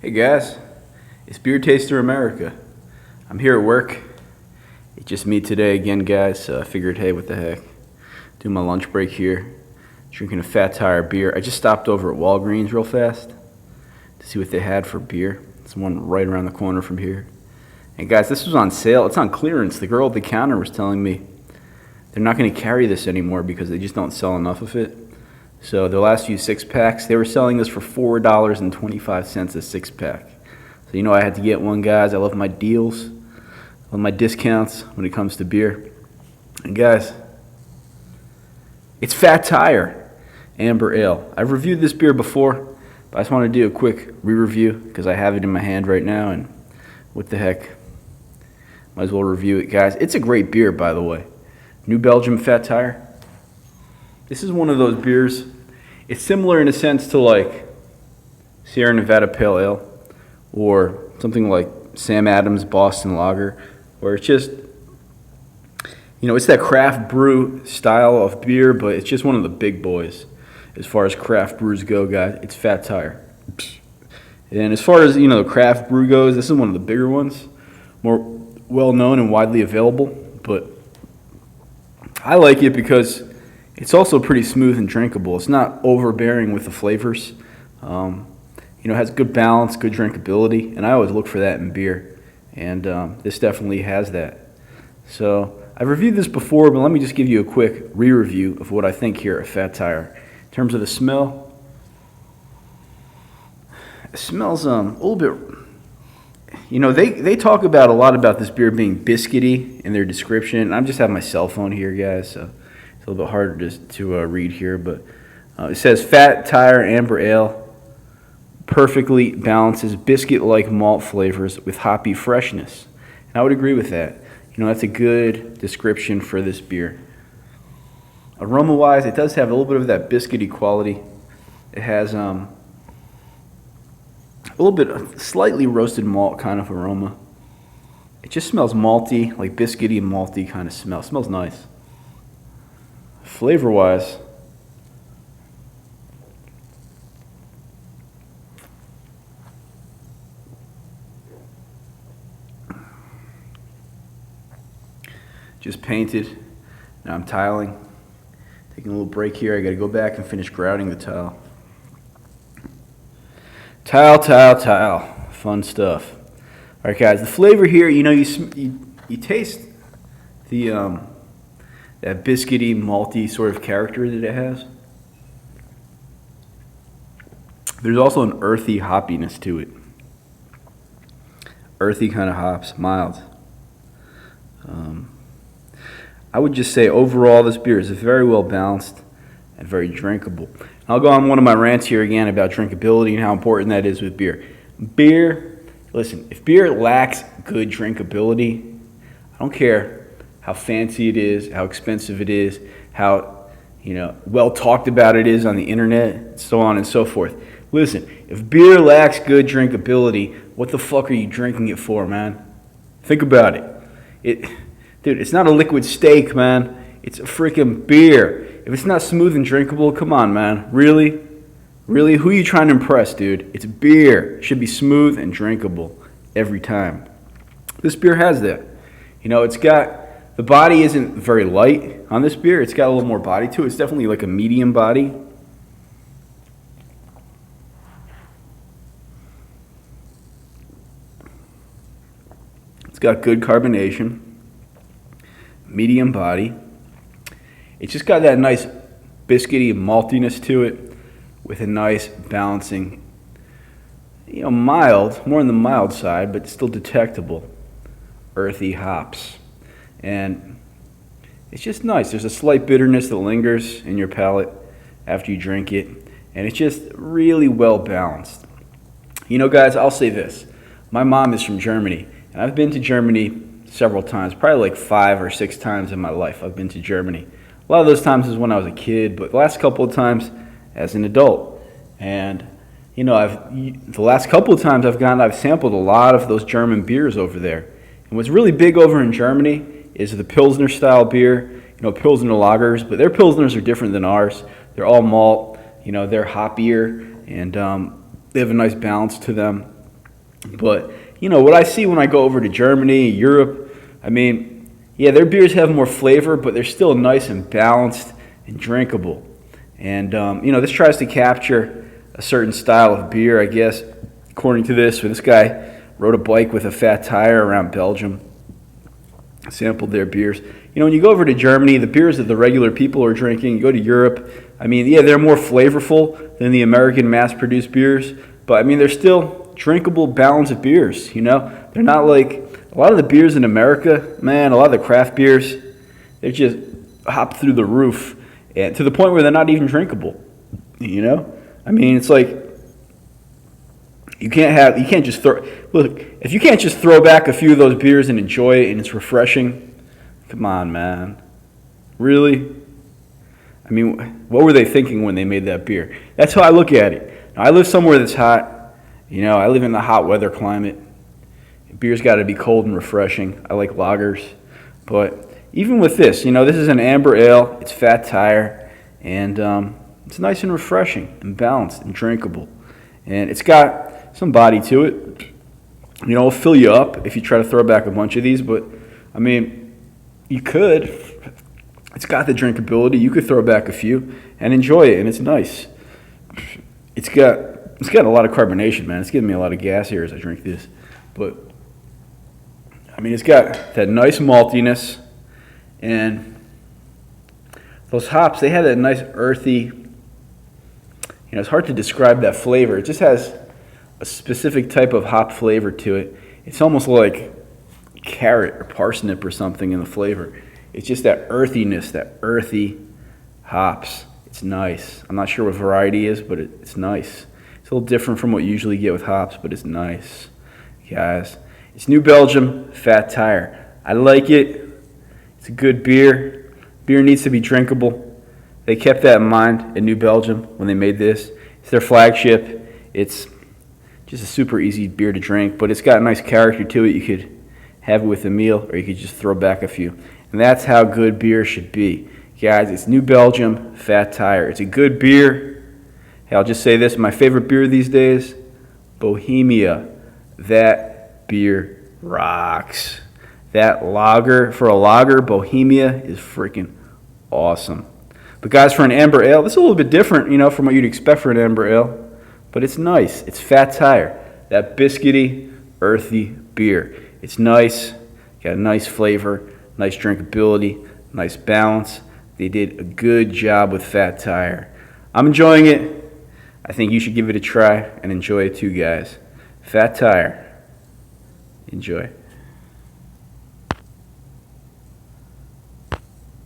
Hey guys, it's Beer Taster America. I'm here at work. It's just me today again, guys. So I figured, hey, what the heck? Do my lunch break here, drinking a Fat Tire beer. I just stopped over at Walgreens real fast to see what they had for beer. There's one right around the corner from here. And guys, this was on sale. It's on clearance. The girl at the counter was telling me they're not going to carry this anymore because they just don't sell enough of it. So the last few six-packs, they were selling this for $4.25 a six-pack. So you know I had to get one, guys. I love my deals, I love my discounts when it comes to beer. And guys, it's Fat Tire Amber Ale. I've reviewed this beer before, but I just want to do a quick re-review because I have it in my hand right now, and what the heck, might as well review it, guys. It's a great beer, by the way. New Belgium Fat Tire. This is one of those beers. It's similar in a sense to like Sierra Nevada Pale Ale or something like Sam Adams Boston Lager, where it's just, you know, it's that craft brew style of beer, but it's just one of the big boys as far as craft brews go, guys. It's Fat Tire. And as far as, you know, the craft brew goes, this is one of the bigger ones, more well known and widely available, but I like it because it's also pretty smooth and drinkable. It's not overbearing with the flavors. You know, it has good balance, good drinkability, and I always look for that in beer. And this definitely has that. So I've reviewed this before, but let me just give you a quick re-review of what I think here at Fat Tire. In terms of the smell, it smells a little bit. You know, they talk about a lot about this beer being biscuity in their description. I just have my cell phone here, guys, so it's a little bit harder to read here, but it says Fat Tire Amber Ale perfectly balances biscuit-like malt flavors with hoppy freshness. And I would agree with that. You know, that's a good description for this beer. Aroma-wise, it does have a little bit of that biscuity quality. It has a little bit of slightly roasted malt kind of aroma. It just smells malty, like biscuity and malty kind of smell. It smells nice. Flavor-wise, just painted. Now I'm tiling. Taking a little break here. I got to go back and finish grouting the tile. Tile. Fun stuff. All right, guys. The flavor here, you know, you taste the that biscuity, malty sort of character that it has. There's also an earthy hoppiness to it. Earthy kind of hops, mild. I would just say overall this beer is very well balanced and very drinkable. I'll go on one of my rants here again about drinkability and how important that is with beer. Listen, if beer lacks good drinkability, I don't care how fancy it is, how expensive it is, how, you know, well talked about it is on the internet, so on and so forth. Listen, if beer lacks good drinkability, what the fuck are you drinking it for, man? Think about it. Dude, it's not a liquid steak, man. It's a freaking beer. If it's not smooth and drinkable, come on, man. Really? Really? Who are you trying to impress, dude? It's beer. It should be smooth and drinkable every time. This beer has that. You know, the body isn't very light on this beer. It's got a little more body to it. It's definitely like a medium body. It's got good carbonation. Medium body. It's just got that nice biscuity maltiness to it with a nice balancing, you know, mild, more on the mild side, but still detectable, earthy hops. And it's just nice. There's a slight bitterness that lingers in your palate after you drink it, and it's just really well balanced. You know, guys, I'll say this. My mom is from Germany, and I've been to Germany several times, probably like 5 or 6 times in my life I've been to Germany. A lot of those times is when I was a kid, but the last couple of times as an adult. And, you know, the last couple of times I've sampled a lot of those German beers over there. And what's really big over in Germany is the Pilsner style beer, you know, Pilsner lagers, but their Pilsners are different than ours. They're all malt, you know, they're hoppier, and they have a nice balance to them. But, what I see when I go over to Germany, Europe, I mean, yeah, their beers have more flavor, but they're still nice and balanced and drinkable. And, this tries to capture a certain style of beer, I guess, according to this. So this guy rode a bike with a fat tire around Belgium, sampled their beers. When you go over to Germany, the beers that the regular people are drinking, you go to Europe, I mean, yeah, they're more flavorful than the American mass-produced beers, but, I mean, they're still drinkable, balanced beers, They're not like a lot of the beers in America, man, a lot of the craft beers, they just hop through the roof, and to the point where they're not even drinkable, I mean, it's like you can't just throw. Look, if you can't just throw back a few of those beers and enjoy it, and it's refreshing, come on, man, really? I mean, what were they thinking when they made that beer? That's how I look at it. Now, I live somewhere that's hot. I live in the hot weather climate. Beer's got to be cold and refreshing. I like lagers, but even with this, this is an amber ale. It's Fat Tire, and it's nice and refreshing and balanced and drinkable, and it's got some body to it. It'll fill you up if you try to throw back a bunch of these, but I mean, you could. It's got the drinkability. You could throw back a few and enjoy it, and it's nice. It's got a lot of carbonation, man. It's giving me a lot of gas here as I drink this, but I mean, it's got that nice maltiness, and those hops, they have that nice earthy. It's hard to describe that flavor. It just has a specific type of hop flavor to it. It's almost like carrot or parsnip or something in the flavor. It's just that earthiness, that earthy hops. It's nice. I'm not sure what variety is, but it's nice. It's a little different from what you usually get with hops, but it's nice, guys. It's New Belgium Fat Tire. I like it. It's a good beer. Beer needs to be drinkable. They kept that in mind in New Belgium when they made this. It's their flagship. It's just a super easy beer to drink, but it's got a nice character to it. You could have it with a meal, or you could just throw back a few. And that's how good beer should be. Guys, it's New Belgium Fat Tire. It's a good beer. Hey, I'll just say this, my favorite beer these days, Bohemia. That beer rocks. That lager, for a lager, Bohemia is freaking awesome. But guys, for an amber ale, this is a little bit different, from what you'd expect for an amber ale. But it's nice. It's Fat Tire. That biscuity, earthy beer. It's nice. Got a nice flavor, nice drinkability, nice balance. They did a good job with Fat Tire. I'm enjoying it. I think you should give it a try and enjoy it too, guys. Fat Tire. Enjoy.